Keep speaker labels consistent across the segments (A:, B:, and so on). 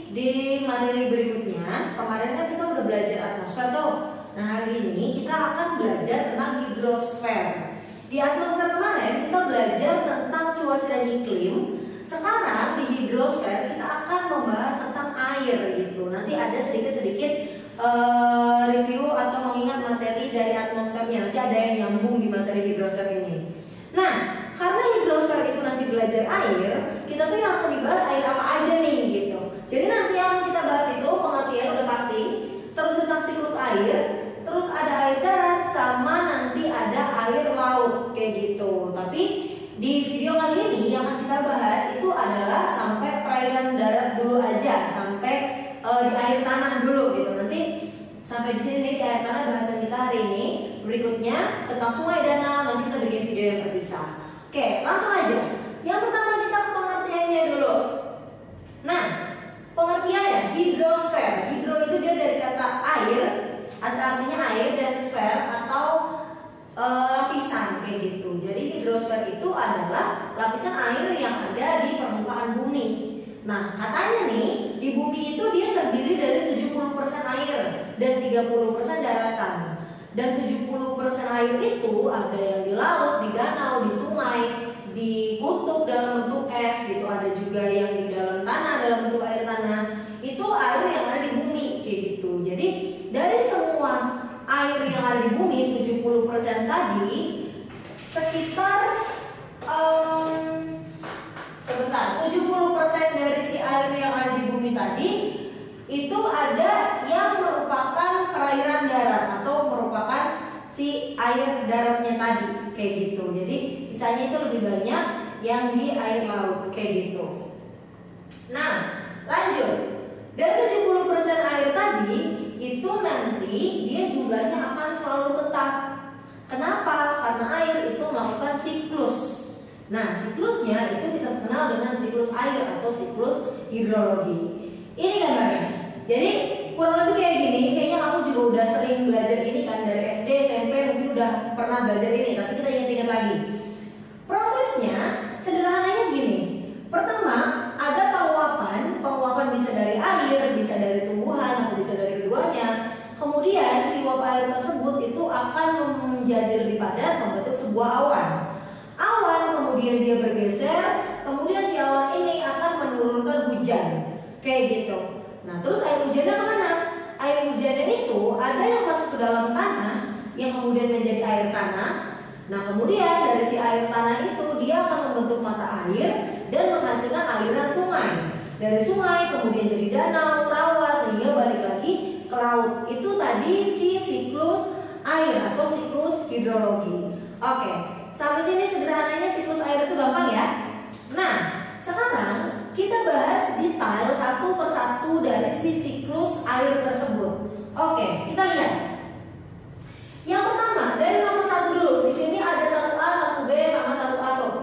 A: di materi berikutnya, kemarin kan kita udah belajar atmosfer tuh. Nah, hari ini kita akan belajar tentang hidrosfer. Di atmosfer kemarin kita belajar tentang cuaca dan iklim. Sekarang di hidrosfer kita akan membahas tentang air gitu. Nanti ada sedikit-sedikit review atau mengingat materi dari atmosfernya. Nanti ada yang nyambung di materi hidrosfer ini. Nah, karena hidrosfer itu nanti belajar air, kita tuh yang akan dibahas air apa aja nih gitu. Jadi nanti yang kita bahas itu pengertian udah pasti, terus tentang siklus air, terus ada air darat, sama nanti ada air laut kayak gitu. Tapi di video kali ini yang akan kita bahas itu adalah sampai perairan darat dulu aja, sampai di air tanah dulu gitu. Nanti sampai di sini di air tanah bahasan kita hari ini. Berikutnya tentang sungai, danau, nanti kita bikin video yang terpisah. Oke, langsung aja. Yang pertama kita ke pengertiannya dulu. Nah, pengertiannya hidrosfer. Hidro itu dia dari kata air, asal artinya air, dan sfer atau lapisan kayak gitu. Jadi hidrosfer itu adalah lapisan air yang ada di permukaan bumi. Nah, katanya nih di bumi itu dia terdiri dari 70% air dan 30% daratan. Dan 70% air itu ada yang di laut, di danau, di sungai, di kutub dalam bentuk es gitu. Ada juga yang di dalam tanah dalam bentuk air tanah. Itu air yang ada di bumi kayak gitu. Jadi dari semua air yang ada di bumi 70% tadi sekitar 70% dari si air yang ada di bumi tadi itu ada yang merupakan perairan darat atau merupakan si air daratnya tadi kayak gitu. Jadi sisanya itu lebih banyak yang di air laut kayak gitu. Nah, lanjut. Dari 70% air tadi itu nanti dia jumlahnya akan selalu tetap. Kenapa? Karena air itu melakukan siklus. Nah, siklusnya itu kita kenal dengan siklus air atau siklus hidrologi. Ini gambarnya. Jadi kurang lebih kayak gini. Kayaknya kamu juga udah sering belajar ini kan dari SD, SMP, mungkin udah pernah belajar ini. Tapi kita ingat-ingat lagi. Prosesnya sederhananya gini. Pertama, ada penguapan. Penguapan bisa dari air, bisa dari tumbuhan, atau bisa dari keduanya. Kemudian si uap air tersebut itu akan menjadi lebih padat, membentuk sebuah awan. Awan kemudian dia bergeser, kemudian si awan ini akan menurunkan hujan, kayak gitu. Nah, terus air hujannya kemana? Air hujannya itu ada yang masuk ke dalam tanah, yang kemudian menjadi air tanah. Nah, kemudian dari si air tanah itu dia akan membentuk mata air dan menghasilkan aliran sungai. Dari sungai kemudian jadi danau, rawa, sehingga balik lagi ke laut. Itu tadi si siklus air atau siklus hidrologi. Oke, sampai sini sederhananya siklus air itu gampang ya. Nah, sekarang kita bahas detail satu persatu dari si siklus air tersebut. Oke, kita lihat. Yang pertama dari nomor 1 dulu. Di sini ada 1A, 1B sama 1A tuh.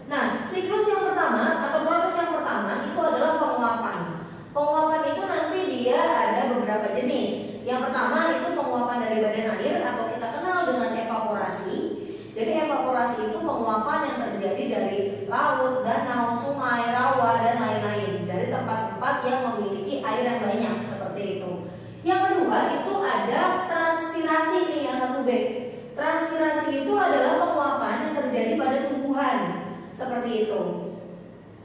A: Nah, siklus yang pertama atau proses yang pertama itu adalah penguapan. Penguapan itu nanti dia ada beberapa jenis. Yang pertama itu penguapan dari badan air atau kita kenal dengan evaporasi. Jadi evaporasi itu penguapan yang terjadi dari laut, danau, sungai, rawa, dan lain-lain. Dari tempat-tempat yang memiliki air yang banyak seperti itu. Yang kedua itu ada transpirasi nih, yang 1B. Transpirasi itu adalah penguapan yang terjadi pada tumbuhan seperti itu.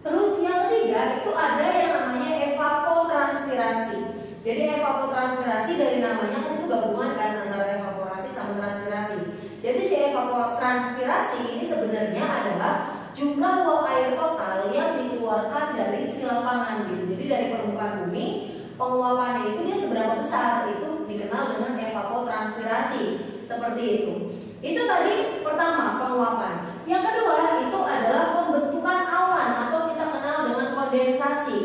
A: Terus yang ketiga itu ada yang namanya evapotranspirasi. Jadi evapotranspirasi dari namanya kan itu gabungan kan antara evaporasi sama transpirasi. Jadi si evapotranspirasi ini sebenarnya adalah jumlah uap air total yang dikeluarkan dari isi lapangan gitu. Jadi dari permukaan bumi penguapannya itu dia seberapa besar, itu dikenal dengan evapotranspirasi seperti itu. Itu tadi pertama penguapan. Yang kedua itu adalah pembentukan awan atau kita kenal dengan kondensasi.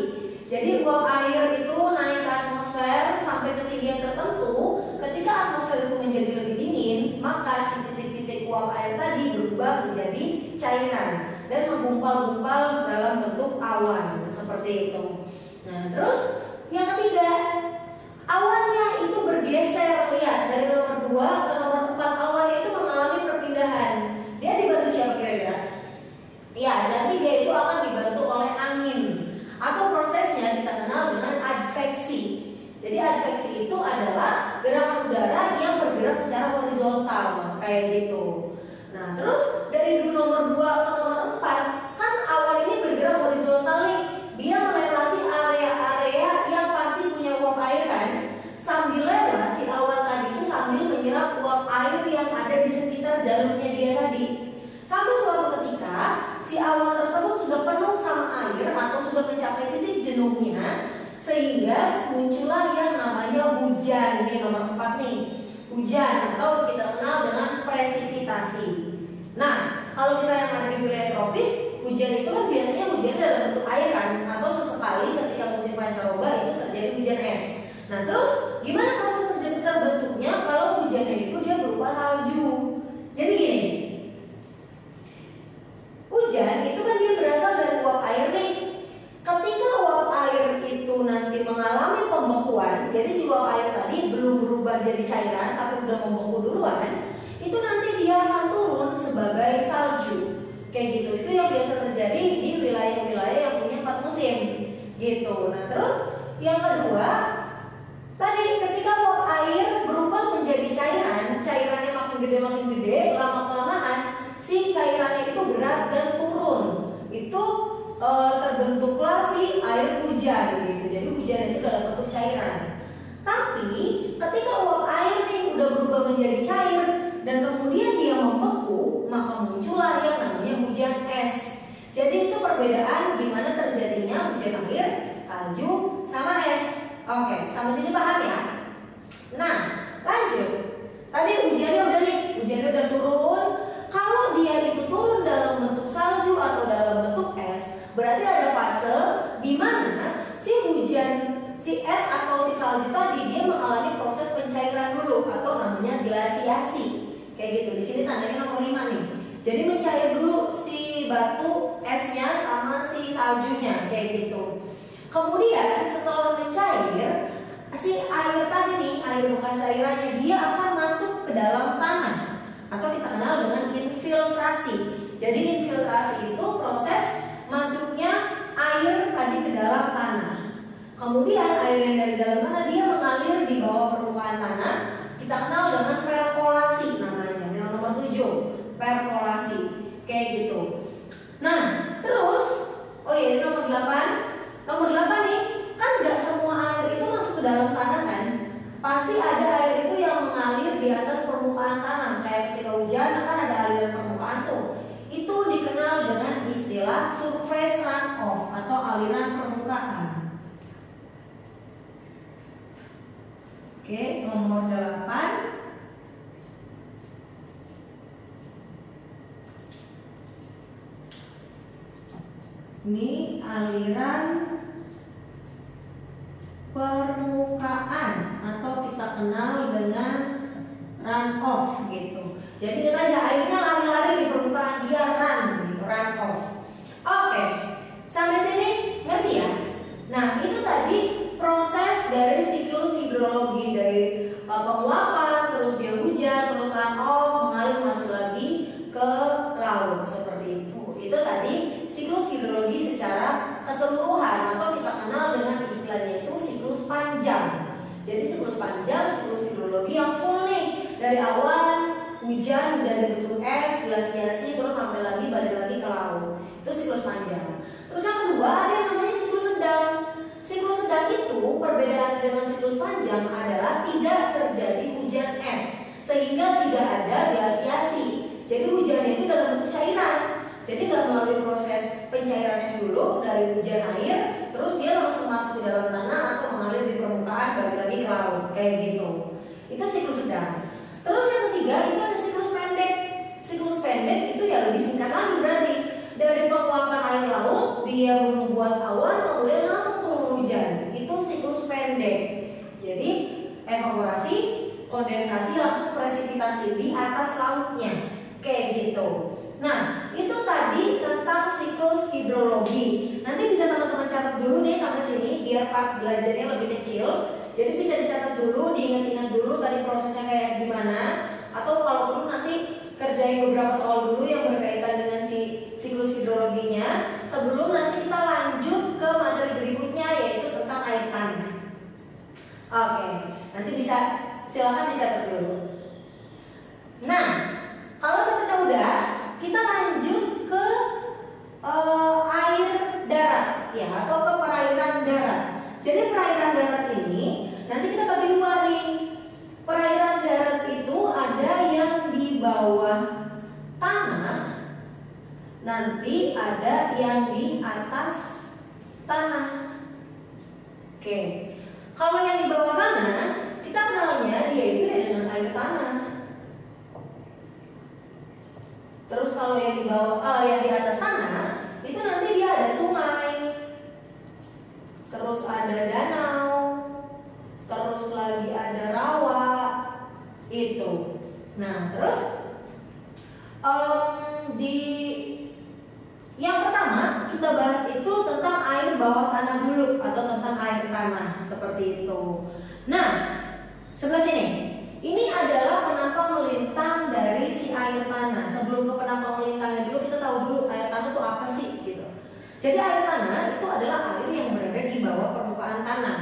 A: Jadi uap air itu naik ke atmosfer sampai ketinggian tertentu. Ketika atmosfer itu menjadi lebih dingin, maka si titik-titik uap air tadi berubah menjadi cairan dan menggumpal-gumpal dalam bentuk awan seperti itu. Nah, terus yang ketiga, awannya itu bergeser. Lihat dari nomor 2 ke nomor 4 awannya itu mengalami perpindahan. Dia dibantu siapa kira-kira? Ya, nanti dia itu akan dibantu oleh angin. Atau prosesnya kita kenal dengan advent horizontal kayak gitu. Nah, terus dari nomor 2 ke nomor 4 kan awan ini bergerak horizontal nih. Dia melewati area-area yang pasti punya uap air kan. Sambil lewat si awan tadi itu sambil menyerap uap air yang ada di sekitar jalurnya dia tadi. Sampai suatu ketika si awan tersebut sudah penuh sama air atau sudah mencapai titik jenuhnya, sehingga muncullah yang namanya hujan. Ini nomor 4 nih, hujan atau kita kenal dengan presipitasi. Nah, kalau kita yang ada di wilayah tropis, hujan itu kan biasanya hujan dalam bentuk air kan, atau sesekali ketika musim pancaroba itu terjadi hujan es. Nah, terus gimana proses terbentuknya kalau hujannya itu dia berupa salju? Jadi gini, hujan itu kan dia berasal dari uap air nih. Ketika uap air itu nanti mengalami pembekuan, jadi si uap air tadi belum berubah jadi cairan tapi udah membeku duluan, itu nanti dia akan turun sebagai salju. Kayak gitu, itu yang biasa terjadi di wilayah-wilayah yang punya 4 musim gitu. Nah, terus yang kedua, tadi ketika uap air berubah menjadi cairan, cairannya makin gede, lama-kelamaan si cairannya itu berat dan turun. Itu terbentuklah si air hujan gitu. Jadi hujan itu dalam bentuk cairan. Tapi ketika uap air ini udah berubah menjadi cair dan kemudian dia membeku, maka muncullah yang namanya hujan es. Jadi itu perbedaan gimana terjadinya hujan air, salju, sama es. Oke, sampai sini paham ya? Nah, lanjut. Tadi hujannya udah turun. Kalau dia itu turun dalam bentuk salju atau dalam bentuk es, berarti ada fase di mana si es atau si salju tadi dia mengalami proses pencairan dulu atau namanya glasiasi. Kayak gitu. Di sini tandanya nomor 5 nih. Jadi mencair dulu si batu esnya sama si saljunya kayak gitu. Kemudian setelah mencair, si air tadi nih, air bekas cairannya dia akan masuk ke dalam tanah atau kita kenal dengan infiltrasi. Jadi infiltrasi itu proses masuknya air tadi ke dalam tanah. Kemudian air yang dari dalam tanah dia mengalir di bawah permukaan tanah. Kita kenal dengan perkolasi namanya. Yang nomor 7, perkolasi. Kayak gitu. Nah, terus ini nomor 8. Nomor 8 nih, kan gak semua air itu masuk ke dalam tanah kan? Pasti ada air itu yang mengalir di atas permukaan tanah. Kayak ketika hujan kan ada aliran permukaan tuh. Itu dikenal dengan istilah surface runoff atau aliran permukaan. Oke, nomor 8. Ini aliran permukaan atau kita kenal dengan runoff gitu. Jadi kita aja airnya lari-lari di permukaan, dia runoff. Oke, sampai sini ngerti ya? Nah, itu tadi proses dari siklus hidrologi dari penguapan, terus dia hujan, terus runoff, mengalir masuk lagi ke laut seperti itu. Itu tadi siklus hidrologi secara keseluruhan atau kita kenal dengan istilahnya itu siklus panjang. Jadi siklus panjang, siklus hidrologi yang full nih, dari awan, hujan, dari bentuk es, glasiasi, terus sampai lagi balik lagi ke laut. Itu siklus panjang. Terus yang kedua ada yang namanya siklus sedang. Siklus sedang itu perbedaan dengan siklus panjang adalah tidak terjadi hujan es, sehingga tidak ada glasiasi. Jadi hujannya itu dalam bentuk cairan. Jadi nggak melalui proses pencairan es dulu dari hujan air, terus dia langsung masuk ke dalam tanah atau mengalir di permukaan balik lagi ke laut kayak gitu. Itu siklus sedang. Terus yang ketiga itu ada siklus pendek. Siklus pendek itu ya lebih singkat lagi berarti dari penguapan air laut dia membuat awan kemudian langsung turun hujan. Itu siklus pendek. Jadi evaporasi, kondensasi langsung presipitasi di atas lautnya kayak gitu. Nah, itu tadi tentang siklus hidrologi. Nanti bisa teman-teman catat dulu nih sampai sini biar part belajarnya lebih kecil. Jadi bisa dicatat dulu, diingat-ingat dulu tadi prosesnya kayak gimana. Atau kalau perlu nanti kerjain beberapa soal dulu yang berkaitan dengan si siklus hidrologinya sebelum nanti kita lanjut ke materi berikutnya yaitu tentang air tanah. Oke, nanti bisa silakan dicatat dulu. di bawah tanah, nanti ada yang di atas tanah. Oke, kalau yang di bawah tanah kita kenalnya dia itu ya dengan air tanah. Terus kalau yang di bawah, yang di atas tanah itu nanti dia ada sungai, terus ada danau, terus lagi ada rawa itu. Nah, terus di yang pertama kita bahas itu tentang air bawah tanah dulu atau tentang air tanah seperti itu. Nah, sebelah sini ini adalah penampang melintang dari si air tanah. Sebelum ke penampang melintangnya dulu, kita tahu dulu air tanah itu apa sih gitu. Jadi air tanah itu adalah air yang berada di bawah permukaan tanah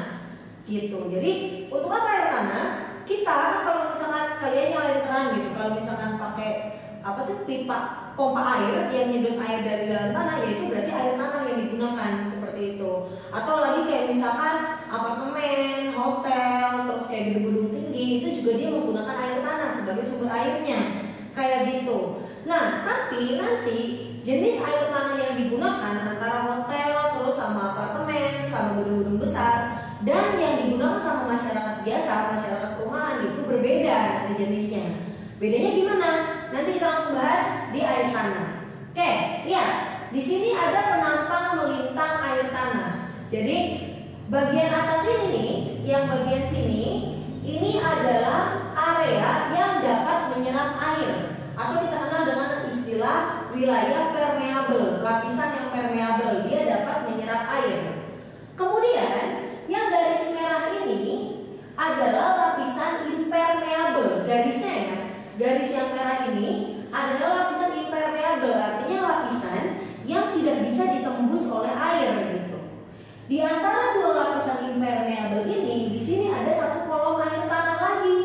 A: gitu. Jadi untuk apa air tanah? Kita kalau misalkan kalian nyalain keran gitu, kalau misalkan pakai apa tuh pipa pompa air yang nyedot air dari dalam tanah, yaitu berarti air tanah yang digunakan seperti itu. Atau lagi kayak misalkan apartemen, hotel, terus kayak gedung-gedung tinggi, itu juga dia menggunakan air tanah sebagai sumber airnya kayak gitu. Nah, tapi nanti jenis air tanah yang digunakan antara hotel terus sama apartemen sama gedung-gedung besar dan yang digunakan sama masyarakat biasa, masyarakat perumahan itu berbeda nanti jenisnya. Bedanya gimana? Nanti kita langsung bahas di air tanah. Oke, ya. Di sini ada penampang melintang air tanah. Jadi bagian atas ini nih, yang bagian sini, ini adalah area yang dapat menyerap air atau kita kenal dengan istilah wilayah permeabel, lapisan yang permeabel, dia dapat menyerap air. Kemudian yang garis merah ini adalah lapisan impermeabel, garisnya ya. Garis yang merah ini adalah lapisan impermeabel, artinya lapisan yang tidak bisa ditembus oleh air gitu. Di antara dua lapisan impermeabel ini, di sini ada satu kolom air tanah lagi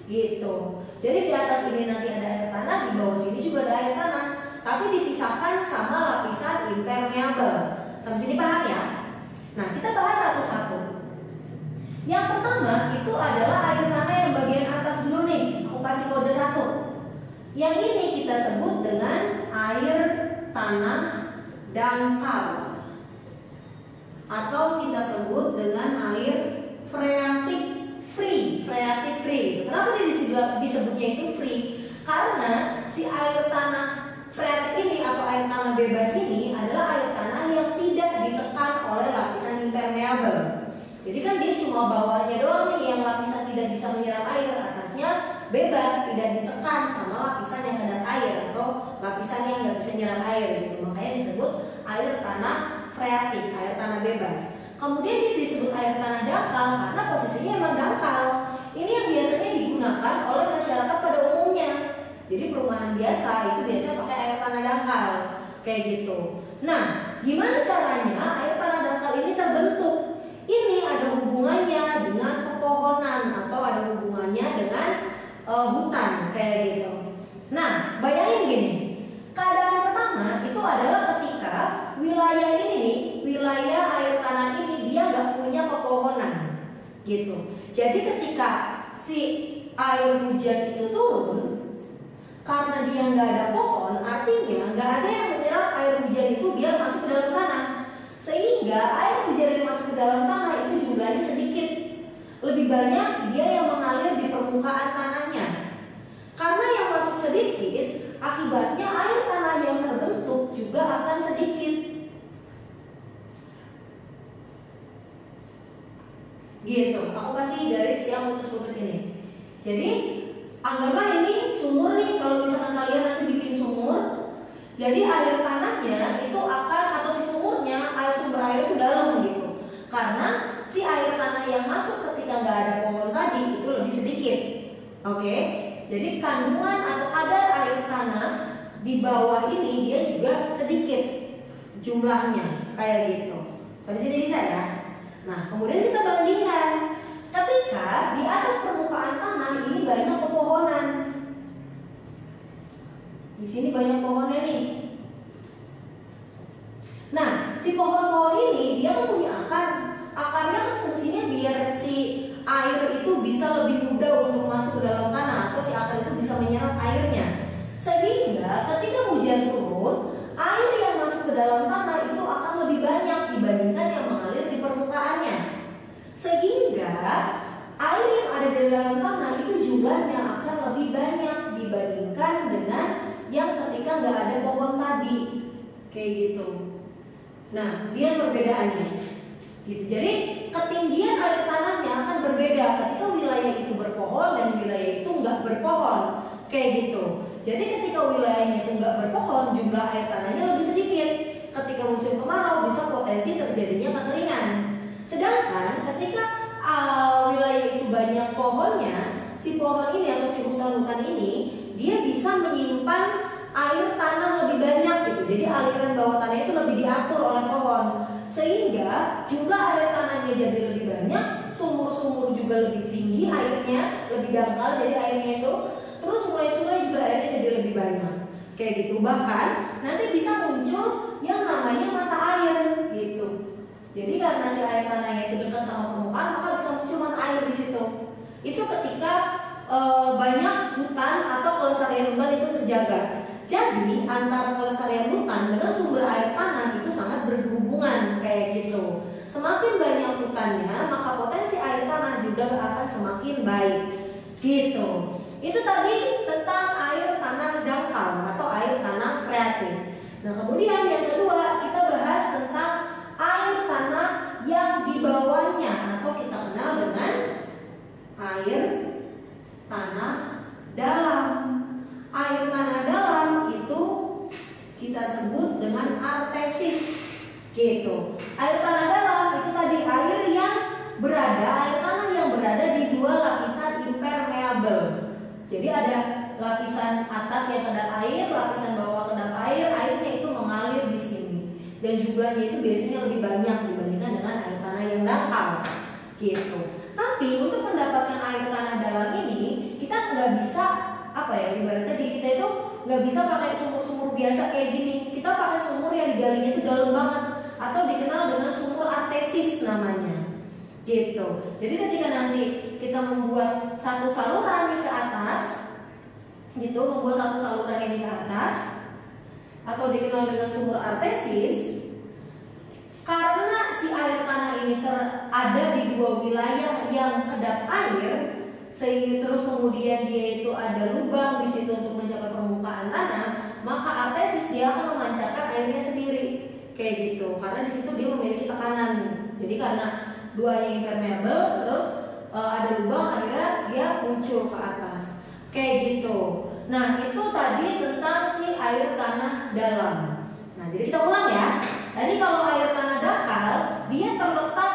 A: gitu. Jadi di atas ini nanti ada air tanah, di bawah sini juga ada air tanah, tapi dipisahkan sama lapisan impermeabel. Sampai sini paham ya? Nah, kita bahas satu-satu. Yang pertama itu adalah air tanah yang bagian atas dulu nih. Aku kasih kode 1. Yang ini kita sebut dengan air tanah dangkal atau kita sebut dengan air freatic free. Freatic free. Kenapa dia disebutnya itu free? Karena si air tanah freatic ini atau air tanah bebas ini adalah air tanah yang tidak ditekan oleh lapisan impermeabel. Jadi kan dia cuma bawahnya doang nih yang lapisan tidak bisa menyerap air, atasnya bebas, tidak ditekan sama lapisan yang kedap air atau lapisan yang nggak bisa menyerap air gitu. Makanya disebut air tanah freatik, air tanah bebas. Kemudian dia disebut air tanah dangkal karena posisinya emang dangkal. Ini yang biasanya digunakan oleh masyarakat pada umumnya. Jadi perumahan biasa itu biasanya pakai air tanah dangkal kayak gitu. Nah, gimana caranya air tanah dangkal ini terbentuk? Ini ada hubungannya dengan pepohonan atau ada hubungannya dengan hutan kayak gitu. Nah, bayangin gini, keadaan pertama itu adalah ketika wilayah ini nih, wilayah air tanah ini dia nggak punya pepohonan gitu. Jadi ketika si air hujan itu turun, karena dia nggak ada pohon, artinya nggak ada yang menyerap air hujan itu biar masuk ke dalam tanah. Sehingga air hujan yang masuk ke dalam tanah itu jumlahnya sedikit. Lebih banyak dia yang mengalir di permukaan tanahnya. Karena yang masuk sedikit, akibatnya air tanah yang terbentuk juga akan sedikit. Gitu, aku kasih garis yang putus-putus ini. Jadi, anggaplah ini sumur nih, kalau misalkan kalian nanti bikin sumur, jadi air tanahnya itu akan, atau si sumurnya, sumber air itu dalam gitu. Karena si air tanah yang masuk ketika nggak ada pohon tadi itu lebih sedikit. Oke? Jadi kandungan atau kadar air tanah di bawah ini dia juga sedikit jumlahnya kayak gitu. Sampai sini bisa ya? Nah, kemudian kita bandingkan. Ketika di atas permukaan tanah ini banyak pepohonan. Di sini banyak pohonnya nih. Nah, si pohon-pohon ini dia punya akar. Akarnya kan fungsinya biar si air itu bisa lebih mudah untuk masuk ke dalam tanah atau si akar itu bisa menyerap airnya. hujan turun, air yang masuk ke dalam tanah itu akan lebih banyak dibandingkan yang mengalir di permukaannya. Sehingga air yang ada di dalam tanah itu jumlahnya akan lebih banyak dibandingkan dengan yang ketika nggak ada pohon tadi. Kayak gitu. Nah, lihat perbedaannya. Gitu. Jadi ketinggian air tanahnya akan berbeda ketika wilayah itu berpohon dan wilayah itu nggak berpohon. Kayak gitu. Jadi ketika wilayahnya itu nggak berpohon, jumlah air tanahnya lebih sedikit. Ketika musim kemarau bisa potensi terjadinya kekeringan. Sedangkan ketika wilayah itu banyak pohonnya, si pohon ini atau si hutan-hutan ini dia bisa menyimpan air tanah lebih banyak gitu. Jadi aliran bawah tanah itu lebih diatur oleh pohon, sehingga jumlah air tanahnya jadi lebih banyak, sumur-sumur juga lebih tinggi airnya, lebih dangkal jadi airnya itu. Terus sungai-sungai juga airnya jadi lebih banyak. Kayak gitu. Bahkan nanti bisa muncul yang namanya mata air gitu. Jadi karena si air tanahnya itu dekat sama permukaan, maka bisa muncul mata air di situ. Itu ketika banyak hutan atau kelestarian hutan itu terjaga. Jadi antara kelestarian hutan dengan sumber air tanah itu sangat berhubungan kayak gitu. Semakin banyak hutannya, maka potensi air tanah juga akan semakin baik. Gitu. Itu tadi tentang air tanah dangkal atau air tanah freatik. Nah, kemudian yang kedua kita bahas tentang air tanah yang di bawahnya atau kita kenal dengan air tanah dalam. Air tanah dalam itu kita sebut dengan artesis gitu. Air tanah dalam itu tadi air tanah yang berada di dua lapisan impermeable. Jadi ada lapisan atas yang kedap air, lapisan bawah kedap air, airnya itu mengalir di sini. Dan jumlahnya itu biasanya lebih banyak dibandingkan dengan air tanah yang dangkal gitu. Tapi untuk mendapatkan air tanah dalam ini kita nggak bisa ibaratnya di kita itu nggak bisa pakai sumur-sumur biasa kayak gini. Kita pakai sumur yang digalinya itu dalam banget atau dikenal dengan sumur artesis namanya gitu. Jadi ketika nanti kita membuat satu saluran ke atas gitu, membuat satu saluran ini ke atas atau dikenal dengan sumur artesis, karena si air tanah ini ada di dua wilayah yang kedap air, sehingga terus kemudian dia itu ada lubang di situ untuk mencapai permukaan tanah, maka artesis dia akan memancarkan airnya sendiri kayak gitu. Karena di situ dia memiliki tekanan. Jadi karena duanya impermeable, terus ada lubang, akhirnya dia muncul ke atas kayak gitu. Nah, itu tadi tentang si air tanah dalam. Nah, jadi kita ulang ya. Tadi kalau air tanah dangkal, dia terletak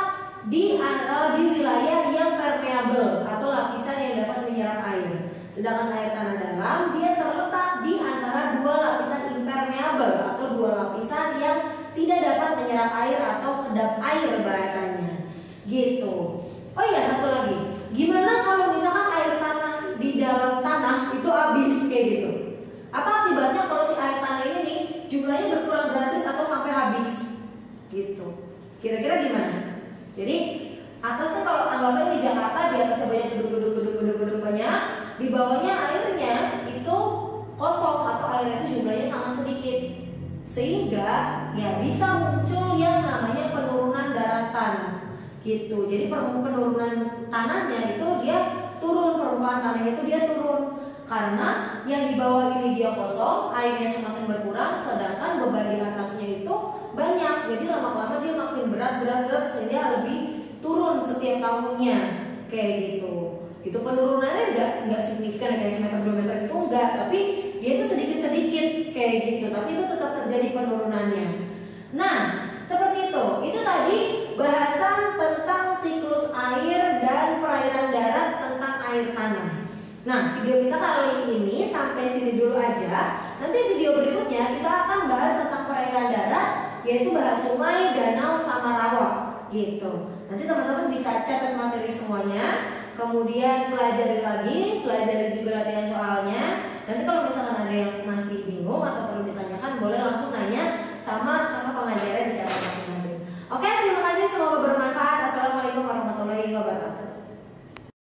A: di wilayah yang permeable atau lapisan yang dapat menyerap air. Sedangkan air tanah dalam, dia terletak di antara dua lapisan impermeable atau dua lapisan yang tidak dapat menyerap air atau kedap air bahasanya. Gitu. Oh iya, satu lagi. Gimana kalau misalkan air tanah di dalam tanah itu habis kayak gitu? Apa akibatnya kalau si air tanah ini nih jumlahnya berkurang drastis atau sampai habis? Gitu. Kira-kira gimana? Jadi atasnya kalau anggapnya di Jakarta, di atasnya banyak gedung-gedung banyak, di bawahnya airnya itu kosong atau airnya itu jumlahnya sangat sedikit, sehingga ya bisa muncul yang namanya penurunan daratan gitu. Jadi penurunan tanahnya itu dia turun, permukaan tanahnya itu dia turun karena yang di bawah ini dia kosong, airnya semakin berkurang, sedangkan beban di atasnya itu banyak. Jadi lama-lama dia makin berat sehingga lebih turun setiap tahunnya kayak gitu. Itu penurunannya enggak signifikan kayak semeter 2 meter itu enggak, tapi dia itu sedikit-sedikit kayak gitu, tapi itu tetap terjadi penurunannya. Nah, seperti itu. Itu tadi bahasan tentang siklus air dan perairan darat tentang air tanah. Nah, video kita kali ini sampai sini dulu aja. Nanti video berikutnya kita akan bahas tentang perairan darat, yaitu bahas sungai, danau, sama rawa gitu. Nanti teman-teman bisa catat materi semuanya, kemudian pelajari juga latihan soalnya. Nanti kalau misalkan ada yang masih bingung atau perlu ditanyakan, boleh langsung nanya